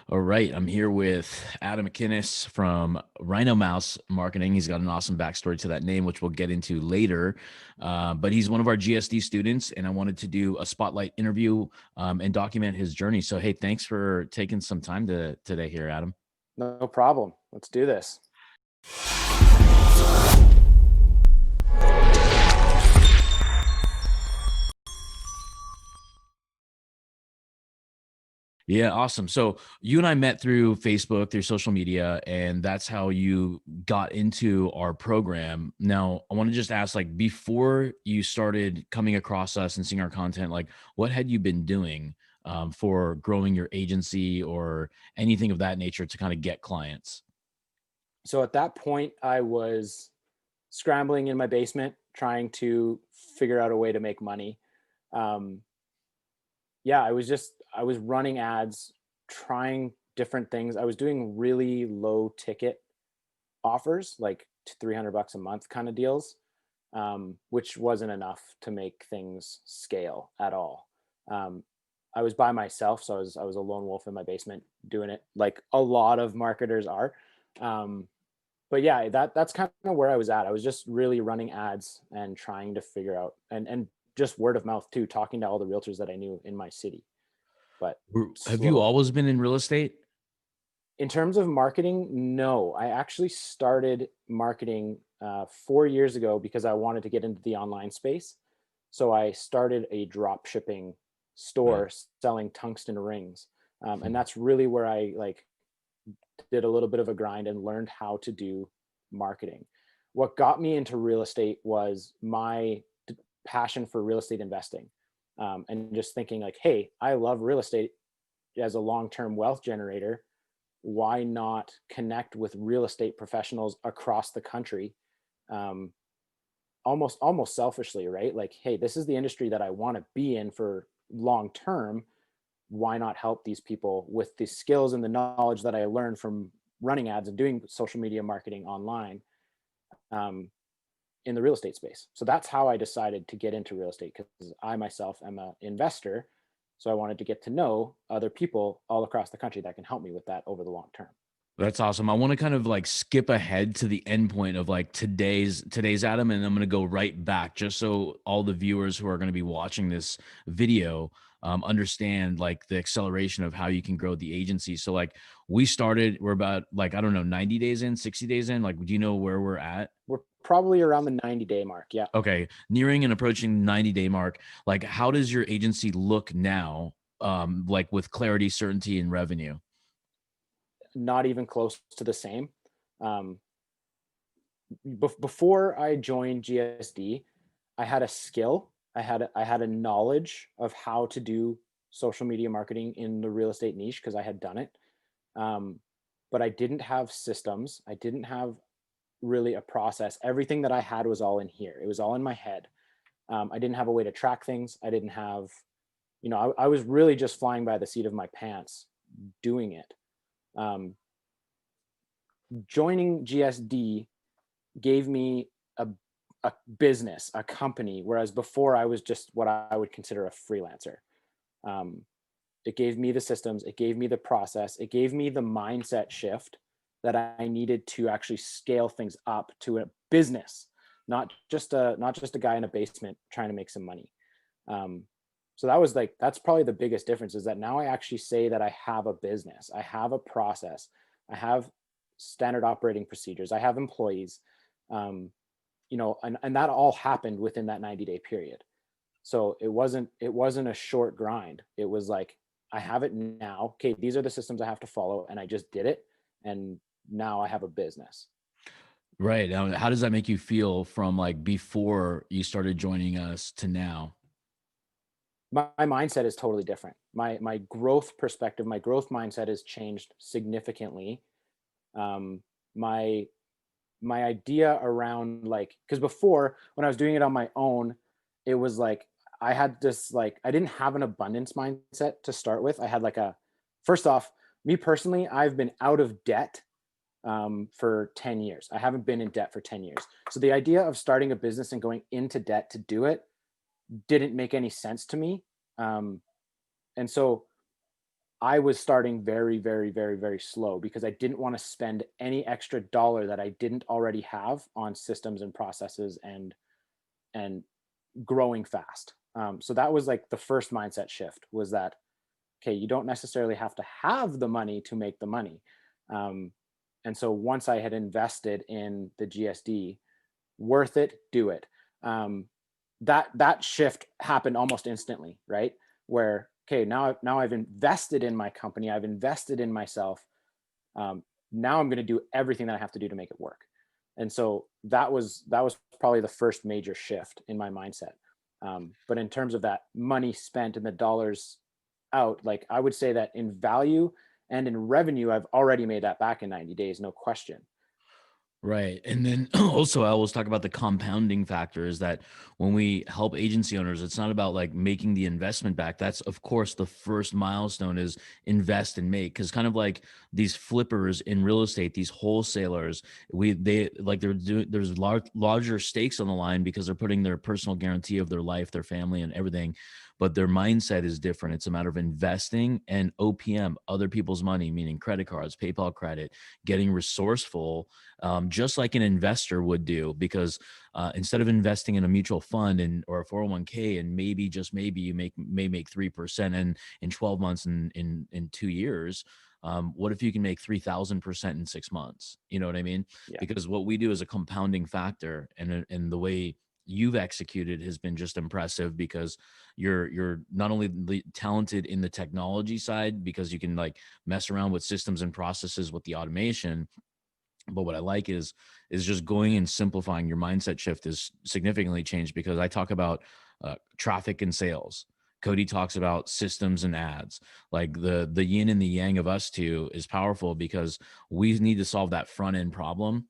All right, I'm here with Adam McInnes from Rhino Mouse Marketing. He's got an awesome backstory to that name, which we'll get into later. But he's one of our GSD students, and I wanted to do a spotlight interview and document his journey. So, hey, thanks for taking some time today here, Adam. No problem. Let's do this. Yeah, awesome. So you and I met through Facebook, through social media, and that's how you got into our program. Now, I want to just ask, like, before you started coming across us and seeing our content, like, what had you been doing for growing your agency or anything of that nature to kind of get clients? So at that point, I was scrambling in my basement, trying to figure out a way to make money. Um, yeah, I was running ads, trying different things. I was doing really low ticket offers, like $300 a month kind of deals, which wasn't enough to make things scale at all. Um, I was by myself, so I was a lone wolf in my basement doing it, like a lot of marketers are. Um, but yeah, that's kind of where I was at. I was just really running ads and trying to figure out, and just word of mouth too, talking to all the realtors that I knew in my city. But Have you slowly. always been in real estate? In terms of marketing, no. I actually started marketing 4 years ago because I wanted to get into the online space. So I started a drop shipping Right. store selling tungsten rings, and that's really where I like did a little bit of a grind and learned how to do marketing. What got me into real estate was my passion for real estate investing, and just thinking like, hey, I love real estate as a long-term wealth generator. Why not connect with real estate professionals across the country? um, almost selfishly, right? Like, hey, this is the industry that I want to be in for long term. Why not help these people with the skills and the knowledge that I learned from running ads and doing social media marketing online, um, in the real estate space? So that's how I decided to get into real estate, because I myself am an investor. So I wanted to get to know other people all across the country that can help me with that over the long term. That's awesome. I want to kind of like skip ahead to the end point of like today's Adam, and I'm going to go right back just so all the viewers who are going to be watching this video understand like the acceleration of how you can grow the agency. So like we're about like I don't know 90 days in, 60 days in. Like, do you know where we're at? We're probably around the 90-day mark. Yeah. Okay, nearing and approaching 90-day mark. Like, how does your agency look now? Like with clarity, certainty, and revenue. Not even close to the same. Um, Before I joined GSD, I had a skill. I had a knowledge of how to do social media marketing in the real estate niche because I had done it. Um, but I didn't have systems. I didn't have really a process. Everything that I had was all in here. It was all in my head. I didn't have a way to track things. I didn't have, I was really just flying by the seat of my pants doing it. Um, Joining GSD gave me a business, a company, whereas before I was just what I would consider a freelancer. Um, it gave me the systems, it gave me the process, it gave me the mindset shift that I needed to actually scale things up to a business, not just a guy in a basement trying to make some money. Um, so that's probably the biggest difference, is that now I actually say that I have a business, I have a process, I have standard operating procedures, I have employees. Um, and that all happened within that 90-day period. So it wasn't a short grind. It was like, I have it now. Okay, these are the systems I have to follow, and I just did it, and now I have a business. Right. Now, how does that make you feel from like before you started joining us to now? My mindset is totally different. My growth perspective, my growth mindset has changed significantly. Um, my my idea around, like, because before, when I was doing it on my own, it was like I had this, like, I didn't have an abundance mindset to start with. I had like a First off, me personally, I've been out of debt for 10 years. I haven't been in debt for 10 years. So the idea of starting a business and going into debt to do it didn't make any sense to me. Um, and so I was starting very, very, very, very slow because I didn't want to spend any extra dollar that I didn't already have on systems and processes and growing fast. So that was like the first mindset shift, was that, okay, you don't necessarily have to have the money to make the money. Um, and so once I had invested in the GSD, worth it, do it. Um, that shift happened almost instantly, right? Where, okay, now I've invested in my company, I've invested in myself. Um, Now I'm going to do everything that I have to do to make it work. And so that was probably the first major shift in my mindset. But in terms of that money spent and the dollars out, like I would say that in value and in revenue, I've already made that back in 90 days, no question. Right. And then also, I always talk about the compounding factor is that when we help agency owners, it's not about like making the investment back. That's, of course, the first milestone is invest and make. Cause kind of like these flippers in real estate, these wholesalers, they like they're doing, there's larger stakes on the line because they're putting their personal guarantee of their life, their family, and everything. But their mindset is different. It's a matter of investing and OPM, other people's money, meaning credit cards, PayPal credit, getting resourceful, just like an investor would do, because instead of investing in a mutual fund and or a 401k, and maybe just maybe you may make 3% in 12 months and in 2 years. What if you can make 3,000% in 6 months? You know what I mean? Yeah. Because what we do is a compounding factor, and the way you've executed has been just impressive, because you're not only talented in the technology side because you can like mess around with systems and processes with the automation, but what I like is just going and simplifying. Your mindset shift is significantly changed, because I talk about traffic and sales. Cody talks about systems and ads. Like the yin and the yang of us two is powerful, because we need to solve that front end problem.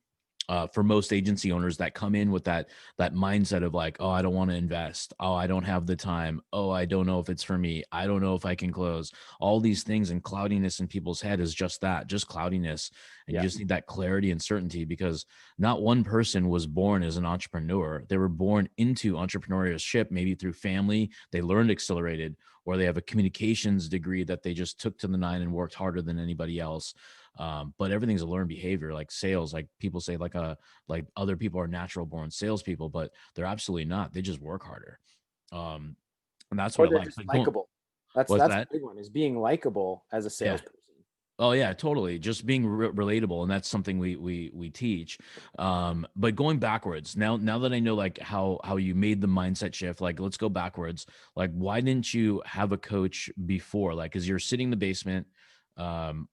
For most agency owners that come in with that mindset of like, oh, I don't want to invest, oh, I don't have the time, oh, I don't know if it's for me, I don't know if I can close, all these things, and cloudiness in people's head is just that, just cloudiness. And you Yeah. just need that clarity and certainty, because not one person was born as an entrepreneur. They were born into entrepreneurship, maybe through family, they learned accelerated, or they have a communications degree that they just took to the nine and worked harder than anybody else. But everything's a learned behavior. Like sales, like people say like other people are natural born salespeople, but they're absolutely not. They just work harder. um and that's what Or I they're like. just Like going, likable. That's what's that's the that? big one, is being likable as a Yeah. salesperson. Oh yeah, totally. Just being relatable, and that's something we teach. But going backwards, now that I know like how you made the mindset shift, like let's go backwards. Like, why didn't you have a coach before? Like, because you're sitting in the basement.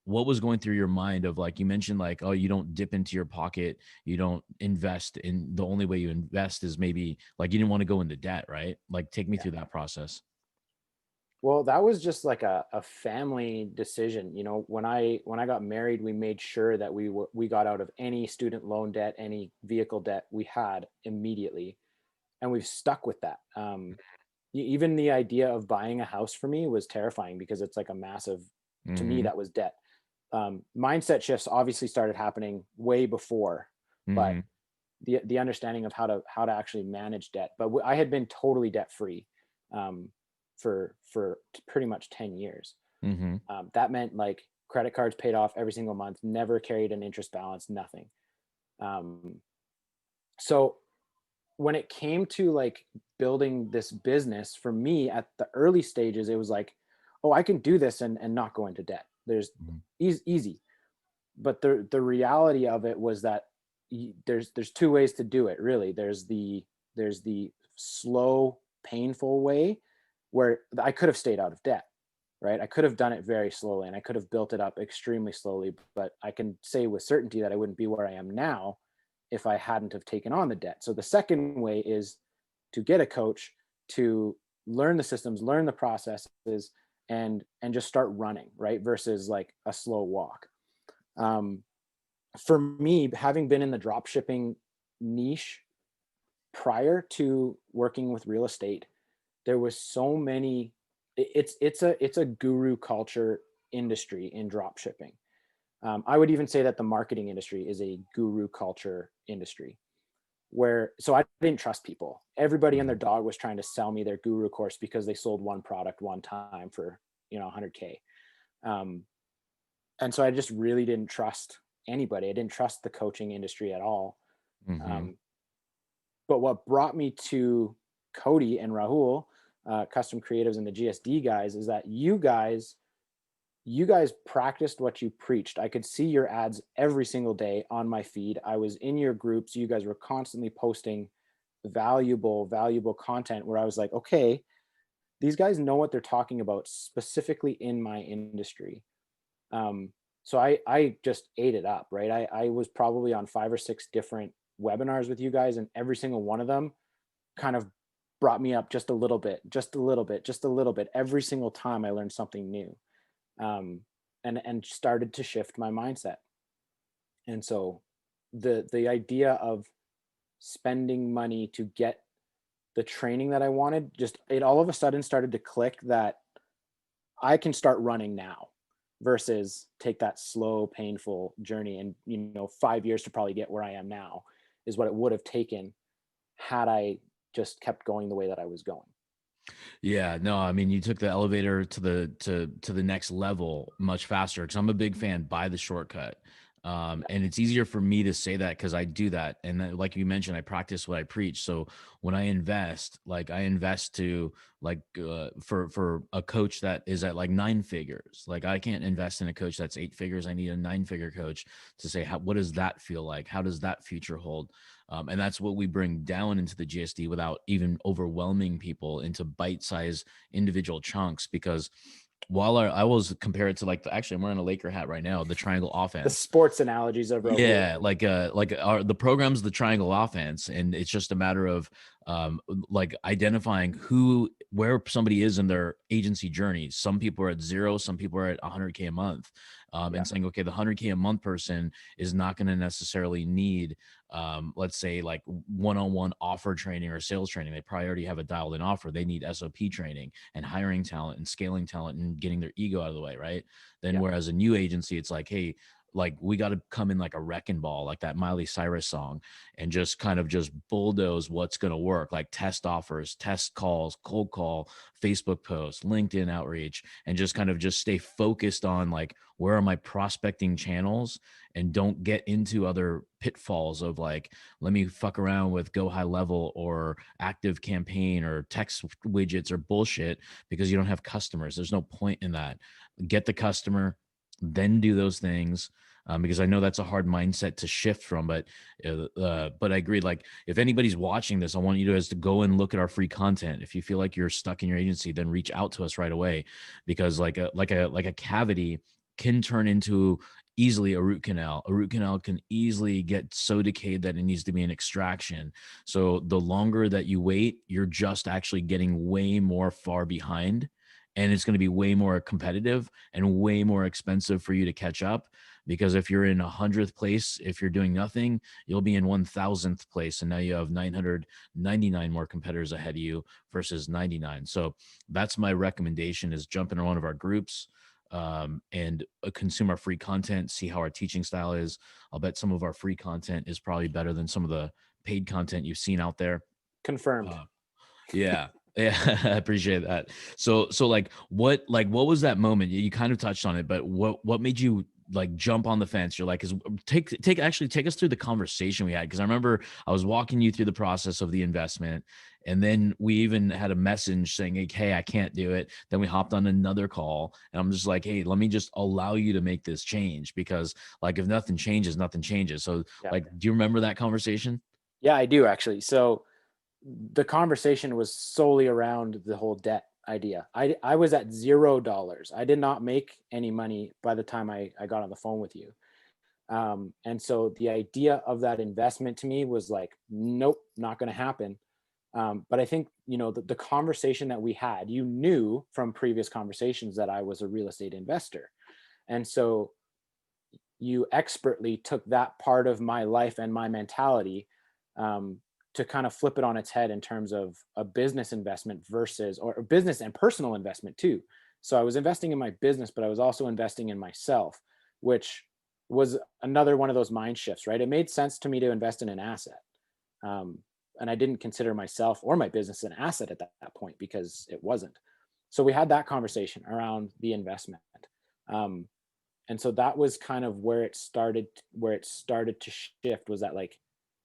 What was going through your mind of, like, you mentioned like, oh, you don't dip into your pocket, you don't invest in, the only way you invest is maybe like you didn't want to go into debt, right? Like, take me Yeah. through that process. Well, that was just like a family decision. You know, when I got married, we made sure that we got out of any student loan debt, any vehicle debt we had immediately, and we've stuck with that. Even the idea of buying a house for me was terrifying, because it's like a massive, to me, Mm-hmm. that was debt. Mindset shifts obviously started happening way before, but Mm-hmm. the understanding of how to actually manage debt. But I had been totally debt free, um, for pretty much 10 years. Mm-hmm. That meant like credit cards paid off every single month, never carried an interest balance, nothing. Um, so when it came to like building this business, for me at the early stages, it was like, oh, I can do this and not go into debt. There's easy. But the reality of it was that there's two ways to do it, really. There's the slow, painful way, where I could have stayed out of debt, right? I could have done it very slowly, and I could have built it up extremely slowly, but I can say with certainty that I wouldn't be where I am now if I hadn't have taken on the debt. So the second way is to get a coach, to learn the systems, learn the processes, and just start running, right? Versus like a slow walk. Um, for me, having been in the drop shipping niche prior to working with real estate, there was so many. It's a guru culture industry in drop shipping. I would even say that the marketing industry is a guru culture industry, where so I didn't trust people. Everybody and their Mm-hmm. dog was trying to sell me their guru course because they sold one product one time for 100K. Um, and so I just really didn't trust anybody. I didn't trust the coaching industry at all. Hmm. Um, but what brought me to Cody and Rahul, custom creatives and the GSD guys, is that you guys practiced what you preached. I could see your ads every single day on my feed. I was in your groups. You guys were constantly posting valuable content where I was like, okay, these guys know what they're talking about specifically in my industry. Um, so I just ate it up, right? I was probably on 5 or 6 different webinars with you guys, and every single one of them kind of brought me up just a little bit, just a little bit, just a little bit. Every single time I learned something new, um, and started to shift my mindset. And so the idea of spending money to get the training that I wanted, just it all of a sudden started to click that I can start running now versus take that slow, painful journey. And, 5 years to probably get where I am now is what it would have taken had I just kept going the way that I was going. Yeah, no, I mean, you took the elevator to the next level much faster because I'm a big fan by the shortcut. And it's easier for me to say that because I do that. And then, like you mentioned, I practice what I preach. So when I invest, like I invest to like for a coach that is at like 9 figures. Like I can't invest in a coach that's 8 figures. I need a 9 figure coach to say what does that feel like? How does that future hold? And that's what we bring down into the GSD without even overwhelming people into bite-sized individual chunks. Because while I was compare it to like actually I'm wearing a Laker hat right now, the triangle The offense. sports analogies of Rahul. Yeah, like our the program's the triangle offense, and it's just a matter of like identifying where somebody is in their agency journey. Some people are at 0, some people are at 100K a month, Yeah. and saying, okay, the 100K a month person is not going to necessarily need, let's say, like one-on-one offer training or sales training. They probably already have a dialed in offer. They need SOP training and hiring talent and scaling talent and getting their ego out of the way, right? Then Yeah. whereas a new agency, it's like, hey, like we got to come in like a wrecking ball, like that Miley Cyrus song, and just kind of just bulldoze what's going to work, like test offers, test calls, cold call, Facebook posts, LinkedIn outreach, and just kind of just stay focused on like where are my prospecting channels, and don't get into other pitfalls of like, let me fuck around with Go High Level or Active Campaign or text widgets or bullshit because you don't have customers. There's no point in that. Get the customer, then do those things, because I know that's a hard mindset to shift from. But I agree. Like if anybody's watching this, I want you guys to go and look at our free content. If you feel like you're stuck in your agency, then reach out to us right away, because like a cavity can turn into easily a root canal. A root canal can easily get so decayed that it needs to be an extraction. So the longer that you wait, you're just actually getting way more far behind, and it's going to be way more competitive and way more expensive for you to catch up. Because if you're in 100th place, if you're doing nothing, you'll be in 1000th place, and now you have 999 more competitors ahead of you versus 99. So that's my recommendation: is jump into one of our groups, and consume our free content, see how our teaching style is. I'll bet some of our free content is probably better than some of the paid content you've seen out there. Confirmed. uh, yeah. Yeah, I appreciate that. So like what was that moment? You kind of touched on it, but what made you like jump on the fence? You're like, take us through the conversation we had, because I remember I was walking you through the process of the investment, and then we even had a message saying, like, hey, I can't do it. Then we hopped on another call, and I'm just like, hey, let me just allow you to make this change, because like if nothing changes, nothing changes. So Yeah. like, do you remember that conversation? Yeah, I do actually. So the conversation was solely around the whole debt idea. I was at $0. I did not make any money by the time I got on the phone with you. And so the idea of that investment to me was like, nope, not going to happen. But I think, the conversation that we had, you knew from previous conversations that I was a real estate investor. And so you expertly took that part of my life and my mentality, um, to kind of flip it on its head in terms of a business investment versus, or a business and personal investment too. So I was investing in my business, but I was also investing in myself, which was another one of those mind shifts, right? It made sense to me to invest in an asset. Um, and I didn't consider myself or my business an asset at that point because it wasn't. So we had that conversation around the investment. And so that was kind of where it started to shift, was that like,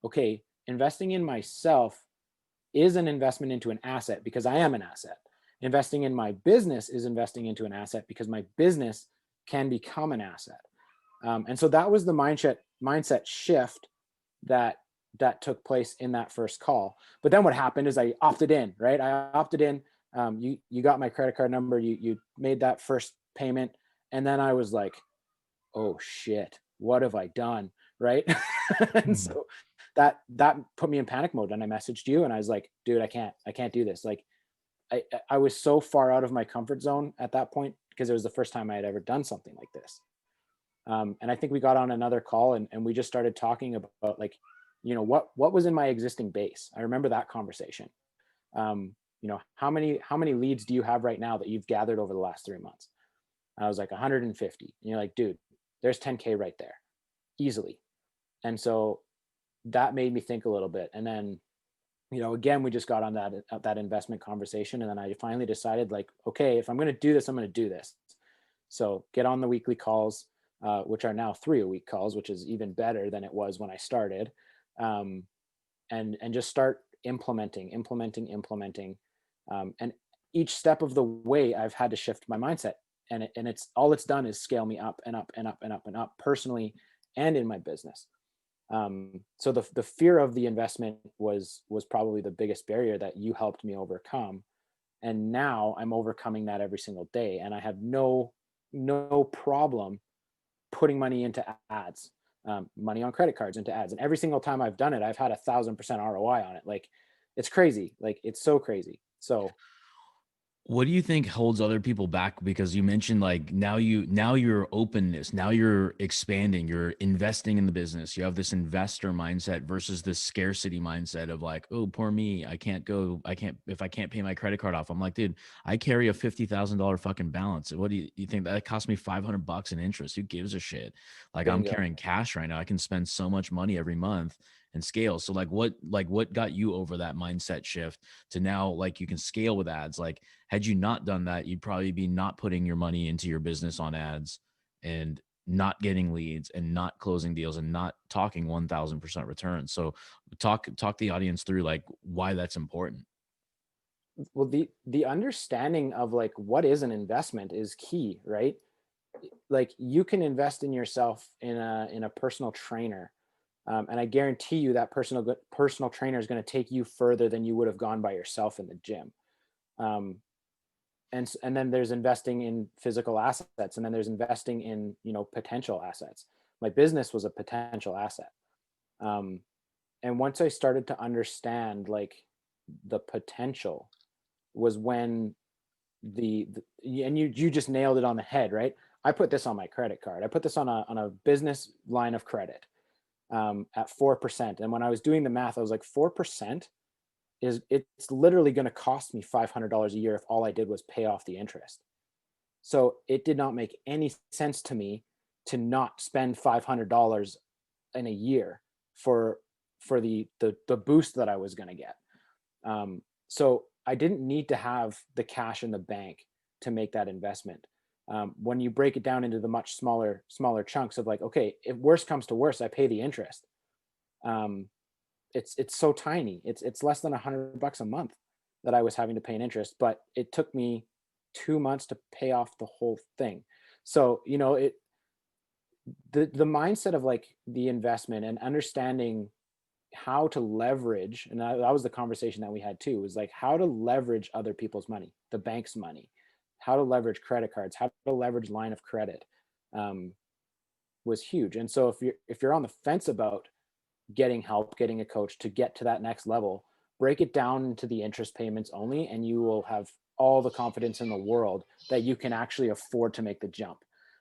okay, investing in myself is an investment into an asset because I am an asset. Investing in my business is investing into an asset because my business can become an asset. And so that was the mindset shift that took place in that first call. But then what happened is I opted in, right? I opted in. You got my credit card number. You made that first payment, and then I was like, oh shit, what have I done, right? And Mm. so that put me in panic mode. And I messaged you, and I was like, dude, I can't do this. Like I was so far out of my comfort zone at that point because it was the first time I had ever done something like this. And I think we got on another call, and we just started talking about like, what was in my existing base. I remember that conversation. How many leads do you have right now that you've gathered over the last 3 months? I was like 150. And you're like, dude, there's 10K right there, easily. And so that made me think a little bit. And then, again, we just got on that investment conversation, and then I finally decided, like, okay, if I'm going to do this, I'm going to do this. So get on the weekly calls, which are now 3 a week calls, which is even better than it was when I started, um, and just start implementing. And each step of the way, I've had to shift my mindset, and it's all it's done is scale me up and up and up and up and up, personally and in my business. So the fear of the investment was probably the biggest barrier that you helped me overcome, and now I'm overcoming that every single day, and I have no problem putting money into ads, money on credit cards into ads, and every single time I've done it, I've had 1,000% ROI on it. Like, it's crazy. Like, it's so crazy. So What do you think holds other people back? Because you mentioned like now your openness, now you're expanding, you're investing in the business. You have this investor mindset versus this scarcity mindset of like, oh, poor me. I can't go, I can't, if I can't pay my credit card off. I'm like, dude, I carry a $50,000 fucking balance. What do you think that cost me $500 in interest? Who gives a shit? Like, I'm bingo. carrying cash right now. I can spend so much money every month and scale. So like what got you over that mindset shift to now, like, you can scale with ads? Like, had you not done that, you'd probably be not putting your money into your business on ads and not getting leads and not closing deals and not talking 1,000% return. So talk the audience through like why that's important. Well, the understanding of like what is an investment is key, right? Like, you can invest in yourself in a personal trainer, and I guarantee you that personal trainer is going to take you further than you would have gone by yourself in the gym. Um, and then there's investing in physical assets, and then there's investing in, potential assets. My business was a potential asset. Um, and once I started to understand like the potential, was when and you just nailed it on the head, right? I put this on my credit card. I put this on a business line of credit, at 4%. And when I was doing the math, I was like, 4% it's literally going to cost me $500 a year if all I did was pay off the interest. So it did not make any sense to me to not spend $500 in a year for the boost that I was going to get. So I didn't need to have the cash in the bank to make that investment. When you break it down into the much smaller chunks of like, okay, if worse comes to worse, I pay the interest. Um, it's so tiny. It's less than $100 a month that I was having to pay in interest, but it took me 2 months to pay off the whole thing. So, the mindset of like the investment and understanding how to leverage, and that was the conversation that we had too, was like how to leverage other people's money, the bank's money, how to leverage credit cards, how to leverage line of credit, um, was huge. And so if you're on the fence about getting help, getting a coach to get to that next level, break it down into the interest payments only, and you will have all the confidence in the world that you can actually afford to make the jump.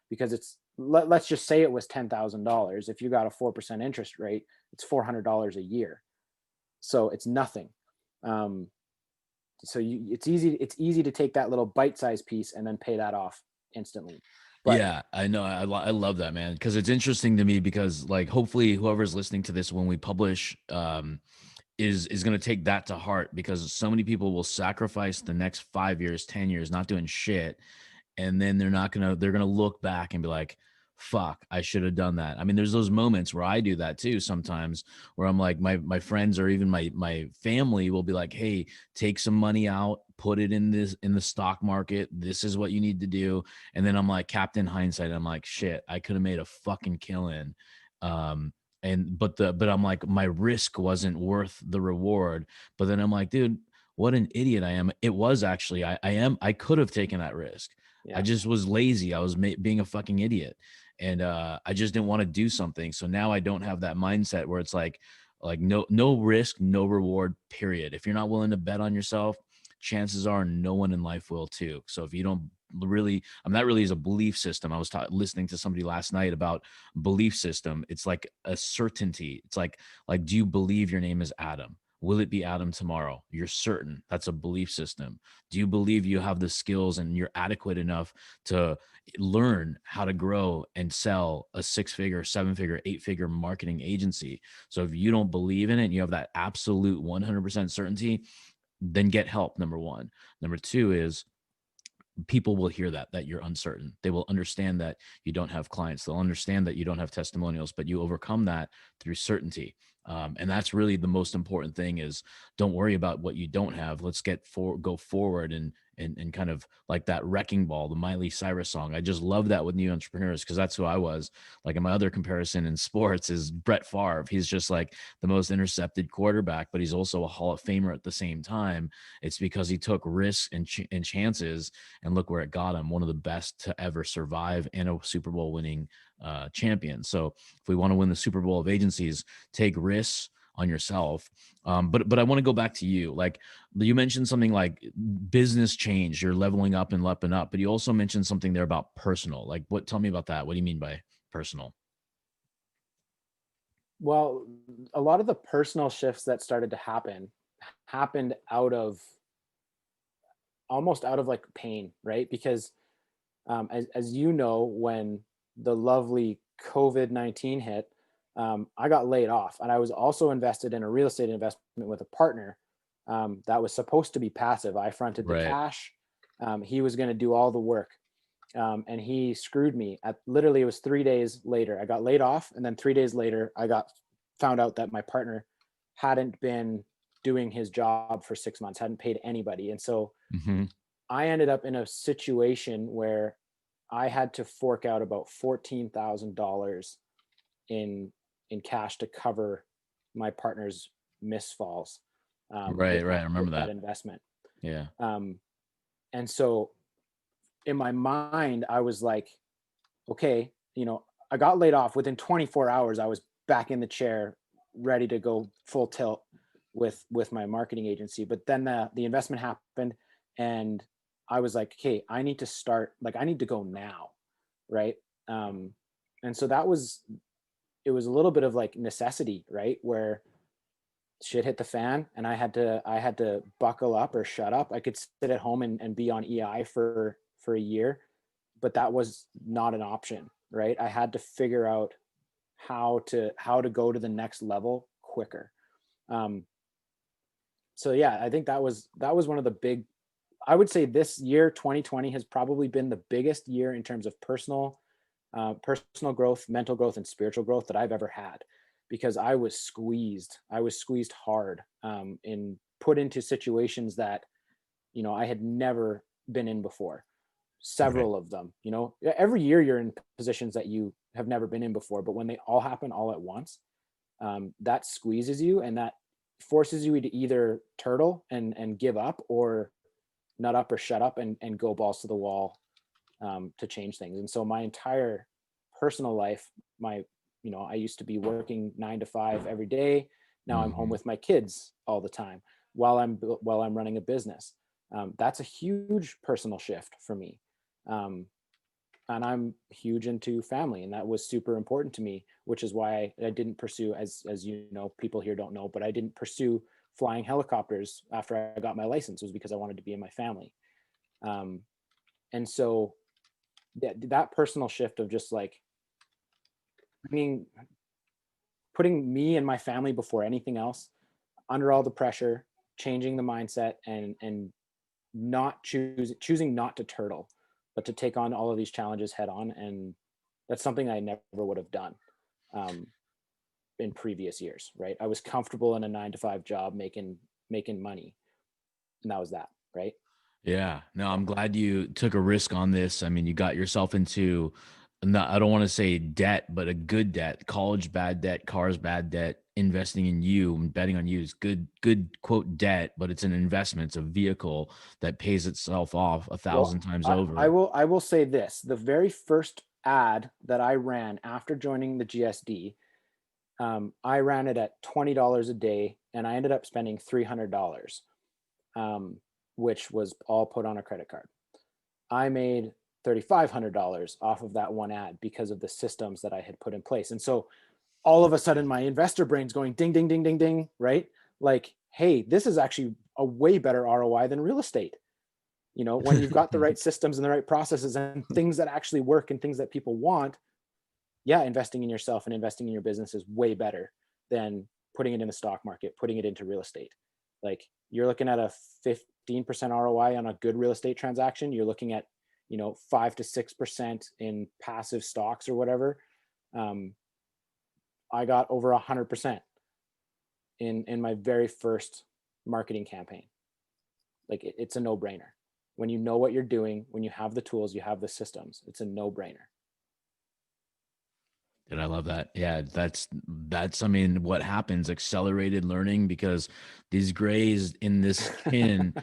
Because let's just say it was $10,000. If you got a 4% interest rate, it's $400 a year. So it's nothing. Um, so it's easy to take that little bite-sized piece and then pay that off instantly. But Yeah, I know. I love that, man, because it's interesting to me because like hopefully whoever's listening to this when we publish is going to take that to heart because so many people will sacrifice the next 5 years, 10 years not doing shit and then they're gonna look back and be like, fuck, I should have done that. I mean, there's those moments where I do that too sometimes, where I'm like, my friends or even my family will be like, hey, take some money out, put it in the stock market. This is what you need to do. And then I'm like, Captain Hindsight, I'm like, shit, I could have made a fucking killing. Um, but I'm like, my risk wasn't worth the reward. But then I'm like, dude, what an idiot I am. It was actually, I could have taken that risk. I Yeah. just was lazy. I was being a fucking idiot, and I just didn't want to do something. So now I don't have that mindset where it's like no risk, no reward. Period. If you're not willing to bet on yourself, chances are no one in life will too. So if you don't really, that really is a belief system. I was listening to somebody last night about belief system. It's like a certainty. It's like do you believe your name is Adam? Will it be Adam tomorrow? You're certain. That's a belief system. Do you believe you have the skills and you're adequate enough to learn how to grow and sell a 6-figure, 7-figure, 8-figure marketing agency? So if you don't believe in it and you have that absolute 100% certainty, then get help. Number one. Number two is people will hear that you're uncertain. They will understand that you don't have clients. They'll understand that you don't have testimonials, but you overcome that through certainty. And that's really the most important thing is don't worry about what you don't have. Let's go forward and kind of like that wrecking ball, the Miley Cyrus song. I just love that with new entrepreneurs because that's who I was. Like, in my other comparison in sports is Brett Favre. He's just like the most intercepted quarterback, but he's also a Hall of Famer at the same time. It's because he took risks and chances, and look where it got him. One of the best to ever survive and a Super Bowl winning champion. So if we want to win the Super Bowl of agencies, take risks on yourself. But I want to go back to you. Like, you mentioned something like business change, you're leveling up and lepping up, but you also mentioned something there about personal. Like, tell me about that. What do you mean by personal? Well, a lot of the personal shifts that started to happen happened out of almost out of like pain, right? Because as you know, when the lovely COVID-19 hit, I got laid off, and I was also invested in a real estate investment with a partner that was supposed to be passive. I fronted the Right. cash. He was going to do all the work, and he screwed me. At literally, it was 3 days later. I got laid off, and then 3 days later, I got found out that my partner hadn't been doing his job for 6 months, hadn't paid anybody, and so Mm-hmm. I ended up in a situation where I had to fork out about $14,000 in cash to cover my partner's misfalls Right. Right. I with remember that that. investment. Yeah. Um, and so in my mind, I was like, okay, I got laid off within 24 hours. I was back in the chair, ready to go full tilt with my marketing agency. But then the investment happened, and I was like, okay, I need to start. Like, I need to go now, right? Um, and so it was a little bit of like necessity, right? Where shit hit the fan, and I had to buckle up or shut up. I could sit at home and be on EI for a year, but that was not an option, right? I had to figure out how to go to the next level quicker. Um, so yeah, I think that was one of the big. I would say this year, 2020, has probably been the biggest year in terms of personal growth, mental growth, and spiritual growth that I've ever had, because I was squeezed. I was squeezed hard, and put into situations that I had never been in before. Right. Several of them. Every year you're in positions that you have never been in before, but when they all happen all at once, that squeezes you, and that forces you to either turtle and give up, or nut up or shut up and go balls to the wall, to change things. And so my entire personal life, I used to be working 9 to 5 every day. Now I'm home Mm-hmm. with my kids all the time while I'm running a business. That's a huge personal shift for me. Um, and I'm huge into family, and that was super important to me, which is why I didn't pursue, as people here don't know, but I didn't pursue flying helicopters after I got my license. Was because I wanted to be in my family. Um, and so that personal shift of just like being putting me and my family before anything else, under all the pressure, changing the mindset, and not choosing not to turtle, but to take on all of these challenges head on. And that's something I never would have done um, in previous years, right? I was comfortable in a 9 to 5 job making money, and that was that, right? Yeah. No, I'm glad you took a risk on this. I mean, you got yourself into, not, I don't want to say debt, but a good debt. College bad debt, cars bad debt. Investing in you and betting on you is good quote debt, but it's an investment. It's a vehicle that pays itself off a Well, thousand times I over. will I will say this: the very first ad that I ran after joining the GSD, I ran it at $20 a day, and I ended up spending $300, um, which was all put on a credit card. I made $3,500 off of that one ad because of the systems that I had put in place. And so all of a sudden my investor brain's going ding, ding, ding, ding, ding, right? Like, hey, this is actually a way better ROI than real estate. You know, when you've got the right systems and the right processes and things that actually work and things that people want, yeah, investing in yourself and investing in your business is way better than putting it in the stock market, putting it into real estate. Like, you're looking at a 15% ROI on a good real estate transaction. You're looking at, 5 to 6% in passive stocks or whatever. Um, I got over 100% in my very first marketing campaign. Like, it's a no brainer. When you know what you're doing, when you have the tools, you have the systems, it's a no brainer. And I love that. Yeah, I mean, what happens, accelerated learning, because these grays in this skin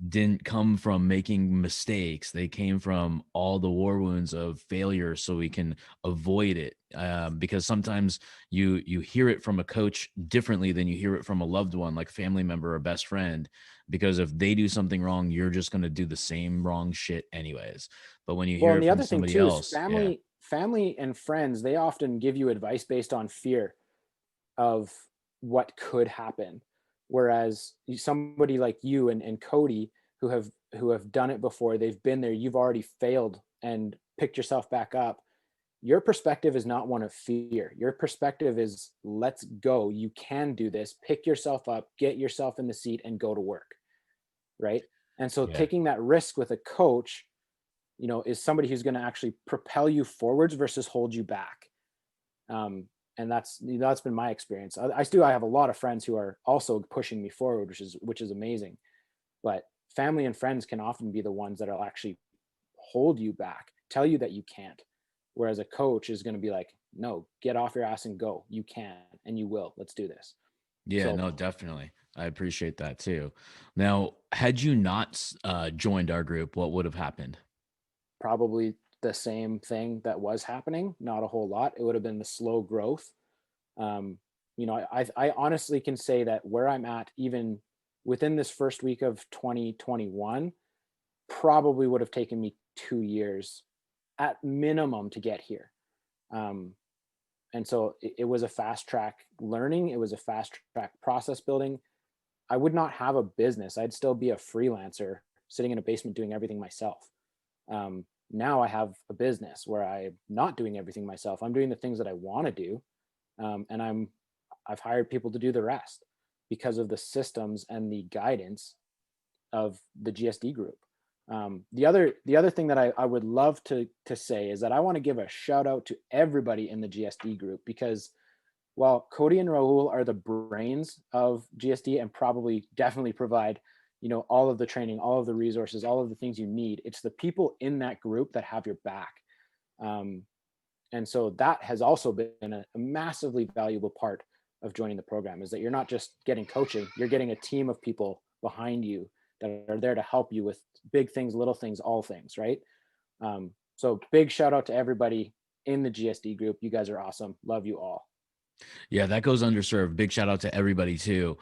didn't come from making mistakes. They came from all the war wounds of failure, so we can avoid it. Because sometimes you hear it from a coach differently than you hear it from a loved one, like a family member or best friend. Because if they do something wrong, you're just going to do the same wrong shit anyways. But when you Well, hear and it the from other thing somebody too is else, yeah, family and friends, they often give you advice based on fear of what could happen. Whereas somebody like you and Cody, who have done it before, they've been there, you've already failed and picked yourself back up. Your perspective is not one of fear. Your perspective is, let's go. You can do this. Pick yourself up, get yourself in the seat, and go to work. Right. And so yeah. taking that risk with a coach, is somebody who's going to actually propel you forwards versus hold you back. And that's been my experience. I have a lot of friends who are also pushing me forward, which is amazing. But family and friends can often be the ones that will actually hold you back, tell you that you can't. Whereas a coach is going to be like, no, get off your ass and go. You can and you will. Let's do this. Yeah, So no, definitely. I appreciate that too. Now, had you not joined our group, what would have happened? probably the same thing that was happening, not a whole lot. It would have been the slow growth. Um, I honestly can say that where I'm at, even within this first week of 2021, probably would have taken me 2 years at minimum to get here. Um, and so it was a fast track learning. It was a fast track process building. I would not have a business. I'd still be a freelancer sitting in a basement doing everything myself. Now I have a business where I'm not doing everything myself. I'm doing the things that I want to do, and I've hired people to do the rest because of the systems and the guidance of the GSD group. The other thing that I would love to say is that I want to give a shout out to everybody in the GSD group, because while Cody and Rahul are the brains of GSD and probably definitely provide, all of the training, all of the resources, all of the things you need, it's the people in that group that have your back. Um, and so that has also been a massively valuable part of joining the program, is that you're not just getting coaching, you're getting a team of people behind you that are there to help you with big things, little things, all things, right? So big shout out to everybody in the GSD group. You guys are awesome. Love you all. Yeah, that goes underserved. Big shout out to everybody too,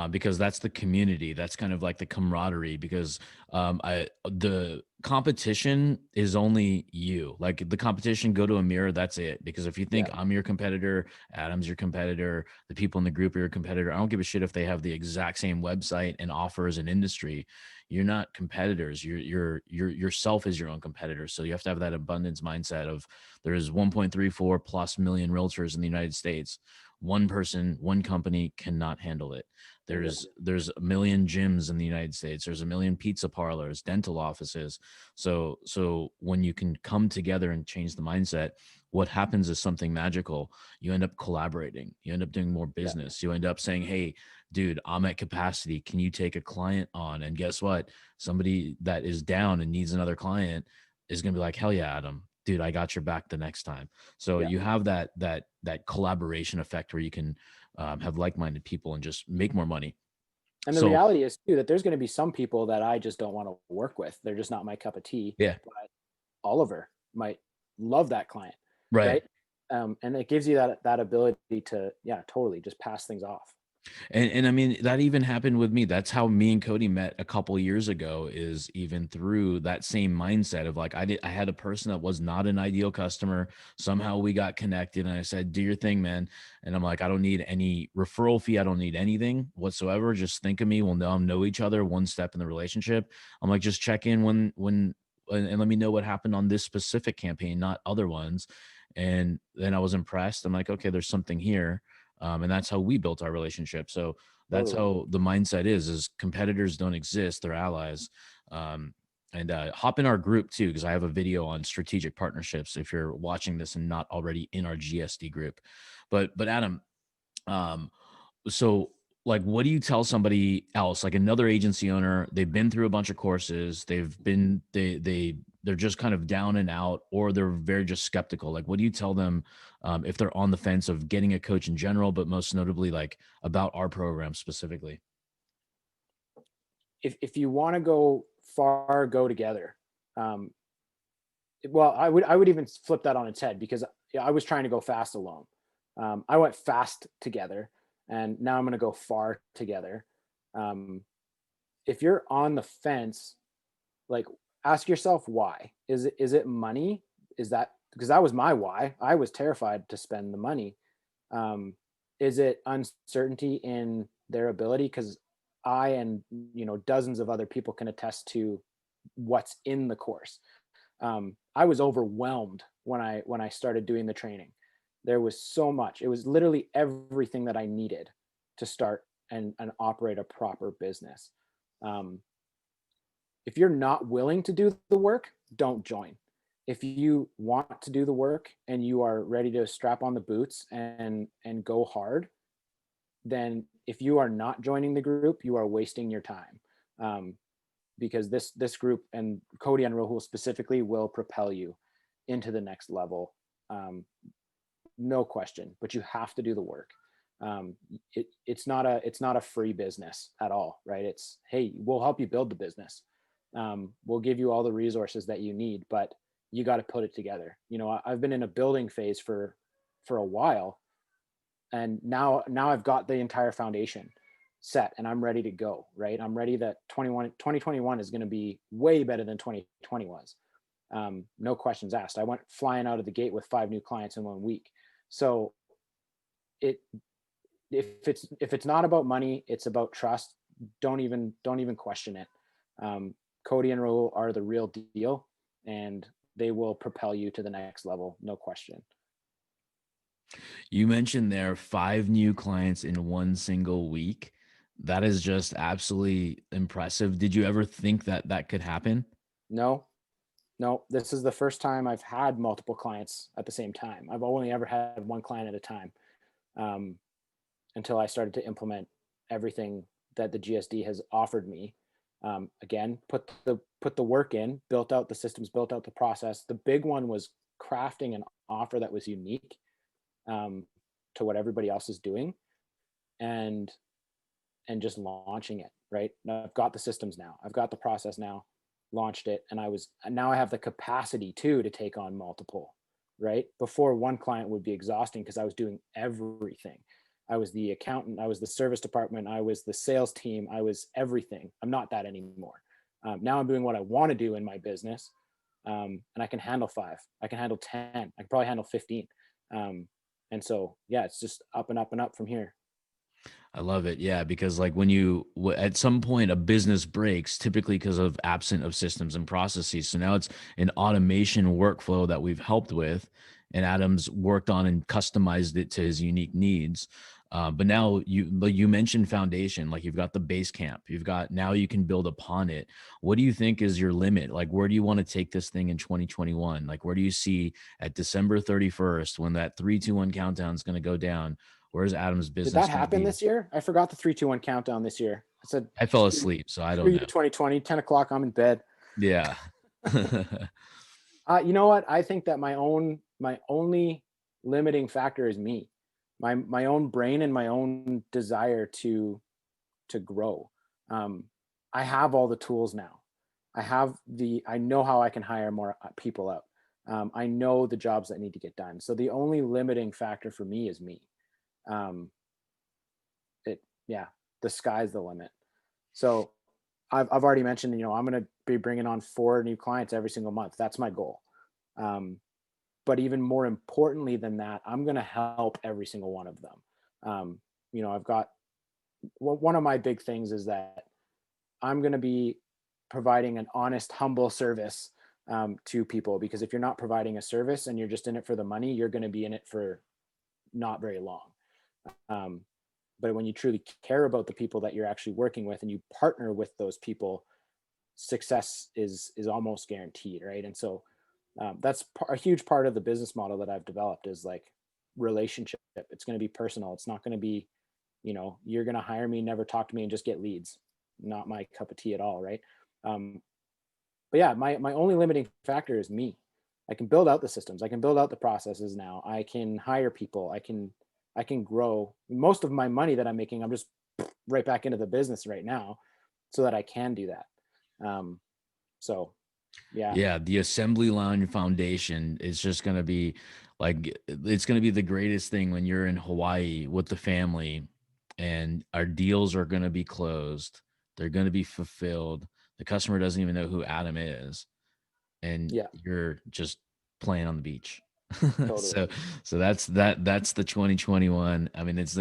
because that's the community. That's kind of like the camaraderie. Because the competition is only you. Like the competition, go to a mirror. That's it. Because if you think Yeah. I'm your competitor, Adam's your competitor, the people in the group are your competitor, I don't give a shit if they have the exact same website and offers and industry. You're not competitors. You're yourself is your own competitor. So you have to have that abundance mindset of there's 1.34 plus million realtors in the United States. one person, one company cannot handle it. Bingo. There's a million gyms in the United States. There's a million pizza parlors, dental offices. So when you can come together and change the mindset, what happens is something magical. You end up collaborating. You end up doing more Yeah. business. You end up saying, "Hey, dude, I'm at capacity. Can you take a client on?" And guess what? Somebody that is down and needs another client is going to be like, "Hell yeah, Adam, dude, I got your back the next time." So Yeah. you have that collaboration effect where you can have like-minded people and just make more money. And the So reality is too that there's going to be some people that I just don't want to work with. They're just not my cup of tea. yeah, But Oliver might love that client, right. right? And it gives you that ability to, yeah, totally just pass things off. And I mean, that even happened with me. That's how me and Cody met a couple years ago, is even through that same mindset of like, I had a person that was not an ideal customer. Somehow we got connected and I said, "Do your thing, man." And I'm like, "I don't need any referral fee. I don't need anything whatsoever. Just think of me. We'll know each other one step in the relationship." I'm like, "Just check in and let me know what happened on this specific campaign, not other ones." And then I was impressed. I'm like, "Okay, there's something here." And that's how we built our relationship. So that's Totally. how the mindset is competitors don't exist, they're allies. Um, and hop in our group too, because I have a video on strategic partnerships if you're watching this and not already in our GSD group. But Adam, um, so like what do you tell somebody else, like another agency owner? They've been through a bunch of courses, they're just kind of down and out, or they're very just skeptical. Like what do you tell them if they're on the fence of getting a coach in general, but most notably like about our program specifically? If you want to go far, go together. Um, well, I would even flip that on its head because yeah, I was trying to go fast alone. I went fast together, and now I'm going to go far together. Um, if you're on the fence, like ask yourself why. Is it money? Is that because that was my why? I was terrified to spend the money. Um, is it uncertainty in their ability? Because I and dozens of other people can attest to what's in the course. I was overwhelmed when I started doing the training. There was so much. It was literally everything that I needed to start and operate a proper business. Um, if you're not willing to do the work, don't join. If you want to do the work and you are ready to strap on the boots and go hard, then if you are not joining the group, you are wasting your time. Because this group and Cody and Rahul specifically will propel you into the next level. No question, but you have to do the work. It's not a free business at all, right? It's, hey, we'll help you build the business. We'll give you all the resources that you need, but you got to put it together. I've been in a building phase for a while, and now I've got the entire foundation set and I'm ready to go, right? I'm ready that 2021 is going to be way better than 2020 was. No questions asked. I went flying out of the gate with 5 new clients in 1 week. So it if it's not about money, it's about trust. Don't even question it. Cody and Raul are the real deal, and they will propel you to the next level, no question. You mentioned there 5 new clients in one single week. That is just absolutely impressive. Did you ever think that that could happen? No, no, this is the first time I've had multiple clients at the same time. I've only ever had one client at a time, um, until I started to implement everything that the GSD has offered me. Again, put the work in, built out the systems, built out the process. The big one was crafting an offer that was unique, um, to what everybody else is doing, and just launching it. Right now, I've got the systems now. I've got the process now. Launched it, and now I have the capacity to take on multiple. Right before, one client would be exhausting because I was doing everything. I was the accountant. I was the service department. I was the sales team. I was everything. I'm not that anymore. Now I'm doing what I want to do in my business, and I can handle 5. I can handle 10. I can probably handle 15. Um, and so, yeah, it's just up and up and up from here. I love it. Yeah, because like when at some point a business breaks, typically because of absent of systems and processes. So now it's an automation workflow that we've helped with, and Adam's worked on and customized it to his unique needs. But now you mentioned foundation, like you've got the base camp, now you can build upon it. What do you think is your limit? Like, where do you want to take this thing in 2021? Like, where do you see at December 31st, when that 3-2-1 countdown is going to go down? Where's Adam's Did business that going to happen be? this year? I forgot the 3-2-1 countdown this year. I said I fell asleep, so I don't screw you know. 2020, 10 o'clock, I'm in bed. Yeah. You know what? I think that my only limiting factor is me, my own brain and my own desire to grow. Um, I have all the tools now. I know how I can hire more people out. I know the jobs that need to get done. So the only limiting factor for me is me. Um, yeah, the sky's the limit. So I've already mentioned, I'm going to be bringing on 4 new clients every single month. That's my goal. Um, but even more importantly than that, I'm going to help every single one of them. I've got one of my big things is that I'm going to be providing an honest, humble service to people, because if you're not providing a service and you're just in it for the money, you're going to be in it for not very long. Um, but when you truly care about the people that you're actually working with and you partner with those people, success is almost guaranteed, right? And so that's a huge part of the business model that I've developed is like relationship. It's going to be personal. It's not going to be, you're going to hire me, never talk to me, and just get leads. Not my cup of tea at all, right? Um, but yeah, my only limiting factor is me. I can build out the systems. I can build out the processes now. I can hire people. I can grow. Most of my money that I'm making, I'm just right back into the business right now, so that I can do that. So yeah, Yeah, the assembly line foundation is just going to be like, it's going to be the greatest thing when you're in Hawaii with the family and our deals are going to be closed. They're going to be fulfilled. The customer doesn't even know who Adam is, and yeah, you're just playing on the beach. totally. so that's the 2021. I mean, it's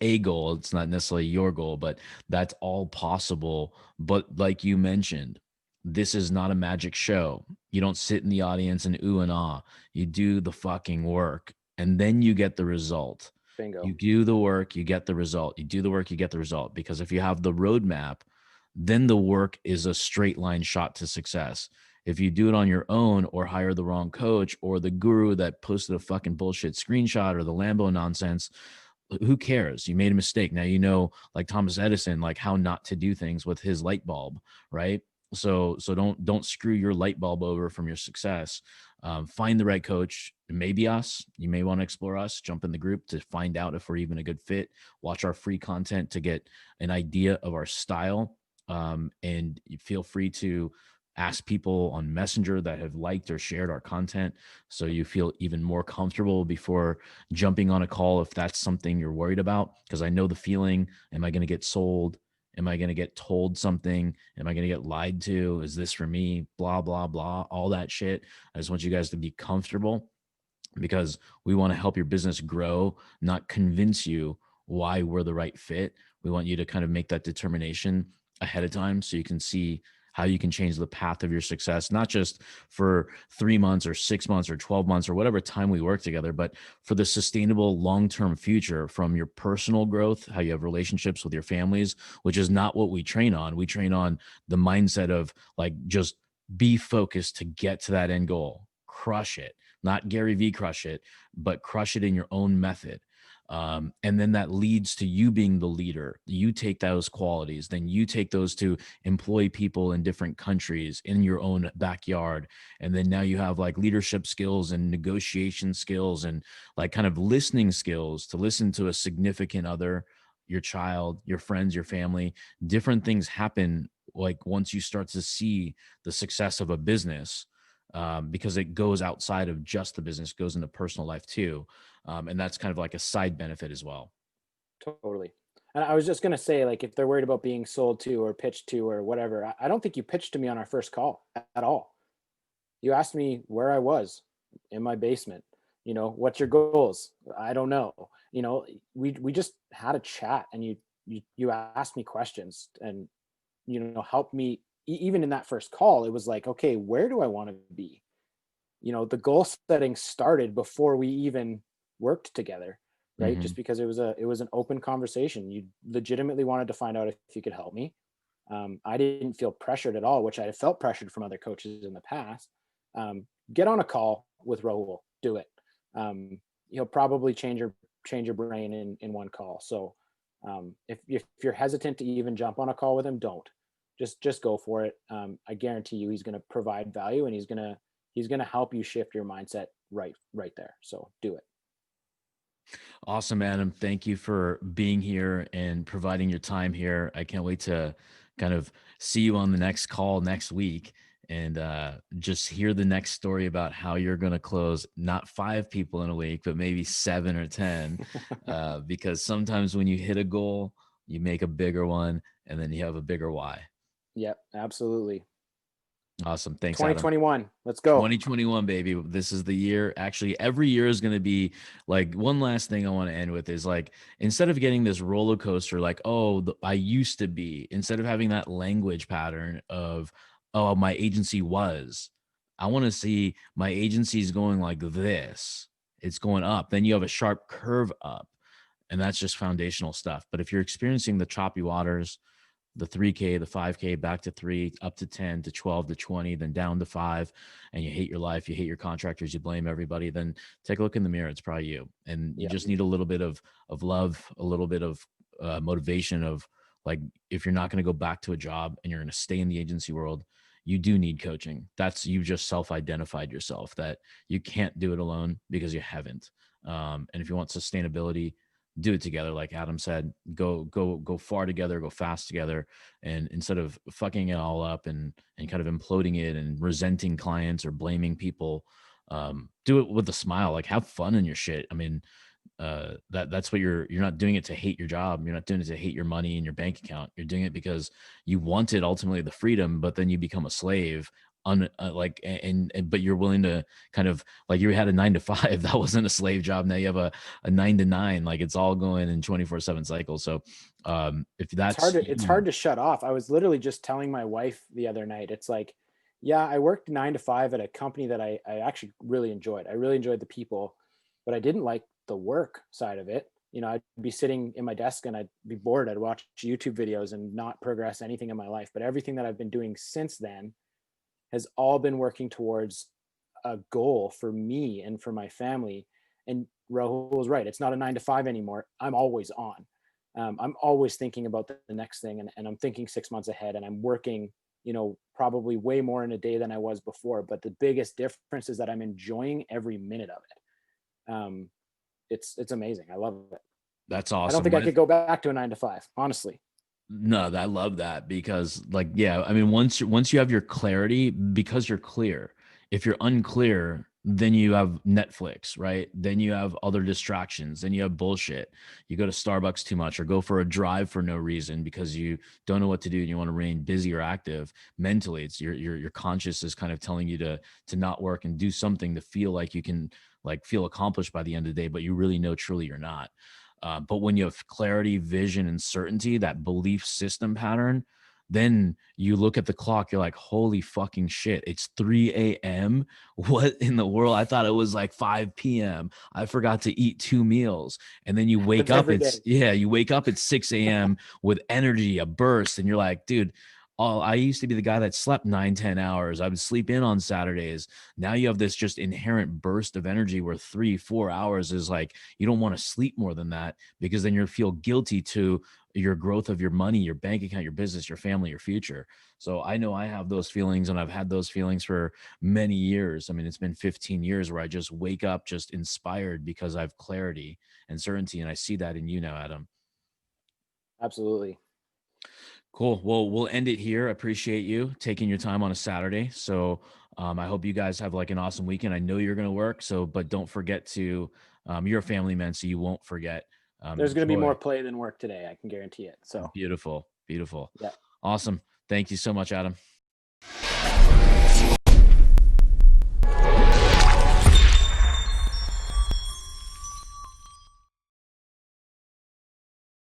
a goal. It's not necessarily your goal, but that's all possible. But like you mentioned, this is not a magic show. You don't sit in the audience and ooh and ah. You do the fucking work, and then you get the result. You Bingo. do the work, you get the result. You do the work, you get the result. Because if you have the roadmap, then the work is a straight line shot to success. If you do it on your own or hire the wrong coach or the guru that posted a fucking bullshit screenshot or the Lambo nonsense, who cares? You made a mistake. Now you know, like Thomas Edison, like how not to do things with his light bulb, right? So don't screw your light bulb over from your success. Find the right coach. Maybe us. You may want to explore us. Jump in the group to find out if we're even a good fit. Watch our free content to get an idea of our style. And you feel free to ask people on Messenger that have liked or shared our content, so you feel even more comfortable before jumping on a call if that's something you're worried about. Because I know the feeling. Am I going to get sold? Am I going to get told something? Am I going to get lied to? Is this for me? Blah, blah, blah, all that shit. I just want you guys to be comfortable, because we want to help your business grow, not convince you why we're the right fit. We want you to kind of make that determination ahead of time so you can see how you can change the path of your success, not just for 3 months or 6 months or 12 months or whatever time we work together, but for the sustainable long-term future, from your personal growth, how you have relationships with your families, which is not what we train on. We train on the mindset of like, just be focused to get to that end goal, crush it, not Gary V crush it, but crush it in your own method. And then that leads to you being the leader. You take those qualities, then you take those to employ people in different countries in your own backyard. And then now you have like leadership skills and negotiation skills and like kind of listening skills to listen to a significant other, your child, your friends, your family. Different things happen like once you start to see the success of a business, because it goes outside of just the business, goes into personal life too. And that's kind of like a side benefit as well. Totally. And I was just going to say, like, if they're worried about being sold to or pitched to or whatever, I don't think you pitched to me on our first call at all. You asked me where I was in my basement. What's your goals? I don't know. We just had a chat, and you asked me questions, and helped me. Even in that first call, it was like, okay, where do I want to be? the goal setting started before we even worked together, right? Mm-hmm. Just because it was an open conversation. You legitimately wanted to find out if you could help me. I didn't feel pressured at all, which I had felt pressured from other coaches in the past. Get on a call with Rahul, do it. He'll probably change your brain in one call. So if you're hesitant to even jump on a call with him, don't. Just go for it. I guarantee you, he's going to provide value, and he's gonna help you shift your mindset right there. So do it. Awesome, Adam. Thank you for being here and providing your time here. I can't wait to kind of see you on the next call next week and just hear the next story about how you're going to close not 5 people in a week, but maybe 7 or 10. Because sometimes when you hit a goal, you make a bigger one and then you have a bigger why. Yep, absolutely. Awesome. Thanks, Adam. 2021. Let's go. 2021, baby. This is the year. Actually, every year is going to be like one last thing I want to end with is like, instead of getting this roller coaster, like, oh, I used to be, instead of having that language pattern of, oh, my agency was, I want to see my agency is going like this. It's going up. Then you have a sharp curve up. And that's just foundational stuff. But if you're experiencing the choppy waters, the 3K, the 5K, back to 3, up to 10, to 12, to 20, then down to 5, and you hate your life, you hate your contractors, you blame everybody, then take a look in the mirror. It's probably you. And you Yeah, just need a little bit of love, a little bit of motivation of like, if you're not going to go back to a job and you're going to stay in the agency world, you do need coaching. That's, you've just self-identified yourself that you can't do it alone because you haven't. And if you want sustainability, do it together. Like Adam said, go far together, go fast together. And instead of fucking it all up and kind of imploding it and resenting clients or blaming people, do it with a smile, like have fun in your shit. I mean, that's what you're not doing it to hate your job. You're not doing it to hate your money in your bank account. You're doing it because you wanted ultimately the freedom, but then you become a slave like, but you're willing to kind of like, you had a 9 to 5, that wasn't a slave job. Now you have a 9 to 9, like it's all going in 24/7 cycles. So if that's it's hard to shut off. I was literally just telling my wife the other night. It's like, yeah, I worked 9 to 5 at a company that I actually really enjoyed. I really enjoyed the people, but I didn't like the work side of it. I'd be sitting in my desk and I'd be bored. I'd watch YouTube videos and not progress anything in my life. But everything that I've been doing since then has all been working towards a goal for me and for my family. And Rahul was right. It's not a 9 to 5 anymore. I'm always on. I'm always thinking about the next thing, and I'm thinking 6 months ahead, and I'm working, probably way more in a day than I was before. But the biggest difference is that I'm enjoying every minute of it. It's amazing. I love it. That's I don't awesome. think I could go back to a 9 to 5, honestly. No, I love that because like, yeah, I mean, once you have your clarity, because you're clear, if you're unclear, then you have Netflix, right? Then you have other distractions. Then you have bullshit. You go to Starbucks too much or go for a drive for no reason because you don't know what to do and you want to remain busy or active mentally. It's your conscious is kind of telling you to not work and do something to feel like you can like feel accomplished by the end of the day, but you really know truly you're not. But when you have clarity, vision, and certainty, that belief system pattern, then you look at the clock, you're like, holy fucking shit, it's 3 a.m. What in the world? I thought it was like 5 p.m. I forgot to eat 2 meals. And then you wake Happens up, every day. you wake up at 6 a.m. with energy, a burst, and you're like, dude, oh, I used to be the guy that slept 9-10 hours. I would sleep in on Saturdays. Now you have this just inherent burst of energy where 3-4 hours is like, you don't want to sleep more than that because then you feel guilty to your growth of your money, your bank account, your business, your family, your future. So I know I have those feelings and I've had those feelings for many years. I mean, it's been 15 years where I just wake up just inspired because I have clarity and certainty. And I see that in you now, Adam. Absolutely. Cool. Well, we'll end it here. I appreciate you taking your time on a Saturday. So I hope you guys have like an awesome weekend. I know you're going to work. So, but don't forget to, you're a family man, so you won't forget. There's going to be Enjoy. more play than work today. I can guarantee it. So Beautiful. Beautiful. yeah. Awesome. Thank you so much, Adam.